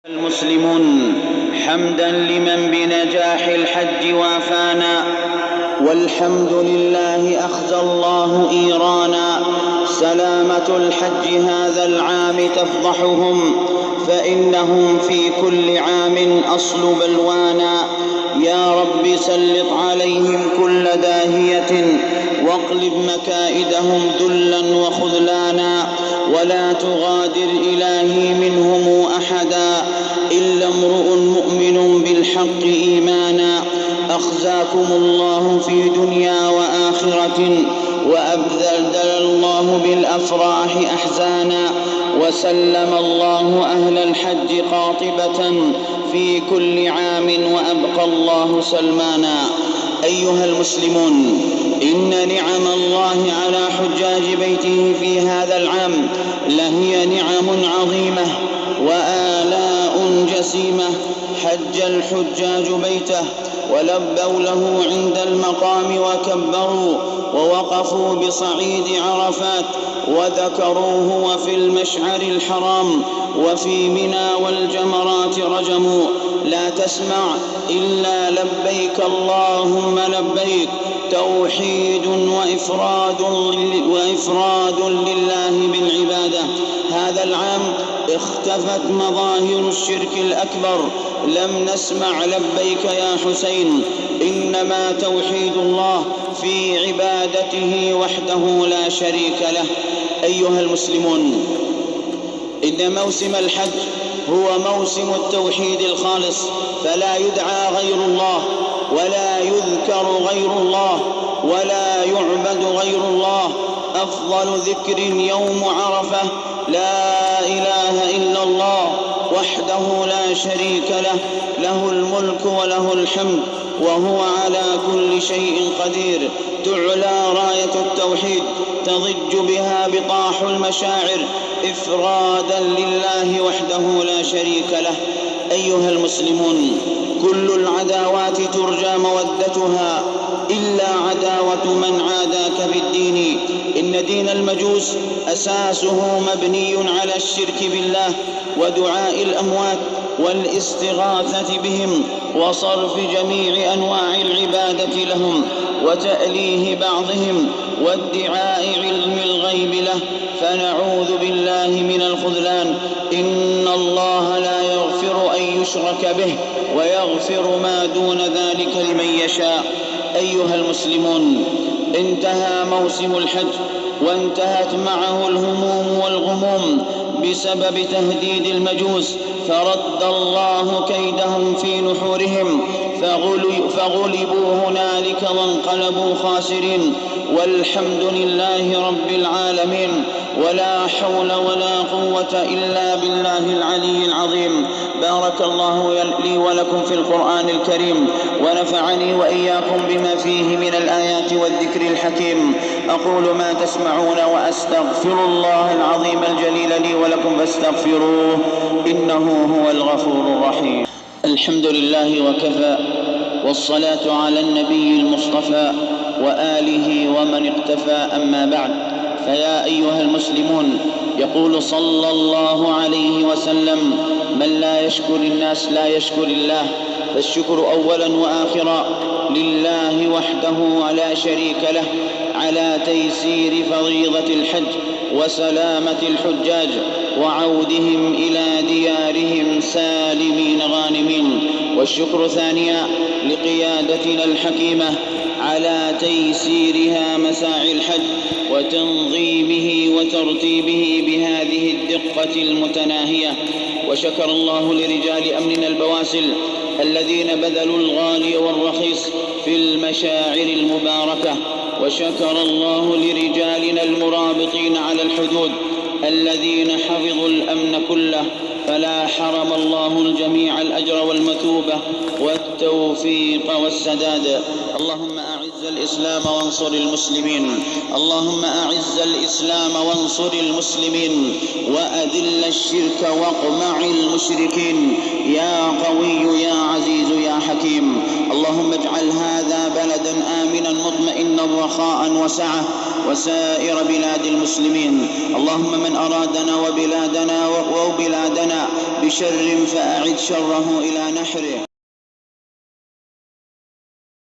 المسلمون، حمدا لمن بنجاح الحج وافانا، والحمد لله أخزى الله إيرانا. سلامة الحج هذا العام تفضحهم، فإنهم في كل عام أصل بلوانا. يا رب سلط عليهم كل داهية، واقلب مكائدهم ذلا وخذلانا، ولا تغادر إلهي منهم أحدا إلا امرؤ مؤمن بالحق إيمانا. أخزاكم الله في دنيا وآخرة، وأبدل الله بالأفراح أحزانا، وسلم الله أهل الحج قاطبة في كل عام، وأبقى الله سلمانا. أيها المسلمون، إن نعم الله على حجاج بيته في هذا العام لهي نعم عظيمة وآلاء جسيمة. حج الحجاج بيته ولبوا له عند المقام وكبروا، ووقفوا بصعيد عرفات وذكروه، وفي المشعر الحرام وفي منى والجمرات رجموا. لا تسمع إلا لبيك اللهم لبيك، توحيد وإفراد لله بالعبادة. هذا العام اختفت مظاهر الشرك الأكبر، لم نسمع لبيك يا حسين، إنما توحيد الله في عبادته وحده لا شريك له. أيها المسلمون، إن موسم الحج هو موسم التوحيد الخالص، فلا يدعى غير الله، ولا يذكر غير الله، ولا يعبد غير الله. أفضل ذكر يوم عرفة: لا إله إلا الله وحده لا شريك له، له الملك وله الحمد وهو على كل شيء قدير. تعلى راية التوحيد، تضج بها بطاح المشاعر إفرادا لله وحده لا شريك له. أيها المسلمون، كل العداوات ترجى مودتها إلا عداوة من عاداك بالدين. إن دين المجوس أساسه مبني على الشرك بالله ودعاء الأموات والاستغاثة بهم، وصرف جميع أنواع العبادة لهم، وتأليه بعضهم، وادعاء علم الغيب له، فنعوذ بالله من الخذلان. إن الله لا يغفر أن يشرك به، ويغفر ما دون ذلك لمن يشاء. أيها المسلمون، انتهى موسم الحج، وانتهت معه الهموم والغموم بسبب تهديد المجوس، فرد الله كيدهم في نحورهم، فغلبوا هنالك وانقلبوا خاسرين، والحمد لله رب العالمين، ولا حول ولا قوة إلا بالله العلي العظيم. بارك الله لي ولكم في القرآن الكريم، ونفعني وإياكم بما فيه من الآيات والذكر الحكيم. أقول ما تسمعون، وأستغفر الله العظيم الجليل لي ولكم فاستغفروه، إنه هو الغفور الرحيم. الحمد لله وكفى، والصلاة على النبي المصطفى وآله ومن اقتفى، أما بعد. فيا أيها المسلمون، يقول صلى الله عليه وسلم: من لا يشكر الناس لا يشكر الله. فالشكر أولا وآخرا لله وحده ولا شريك له على تيسير فريضة الحج وسلامة الحجاج وعودهم إلى ديارهم سالمين غانمين. والشكر ثانيا لقيادتنا الحكيمة على تيسيرها مساعي الحج وتنظيمه وترتيبه بهذه الدقة المتناهية. وشكر الله لرجال أمننا البواسل الذين بذلوا الغالي والرخيص في المشاعر المباركة. وشكر الله لرجالنا المرابطين على الحدود الذين حفظوا الأمن كله، فلا حرم الله الجميع الأجر والمثوبة والتوفيق والسداد. اللهم أعز الإسلام وانصر المسلمين، اللهم أعز الإسلام وانصر المسلمين، وأذل الشرك واقمع المشركين، يا قوي يا عزيز يا حكيم. اللهم اجعل هذا بلدا آمنا مطمئنا رخاء وسعة، وسائر بلاد المسلمين. اللهم من أرادنا وبلادنا بشر فأعد شره إلى نحره.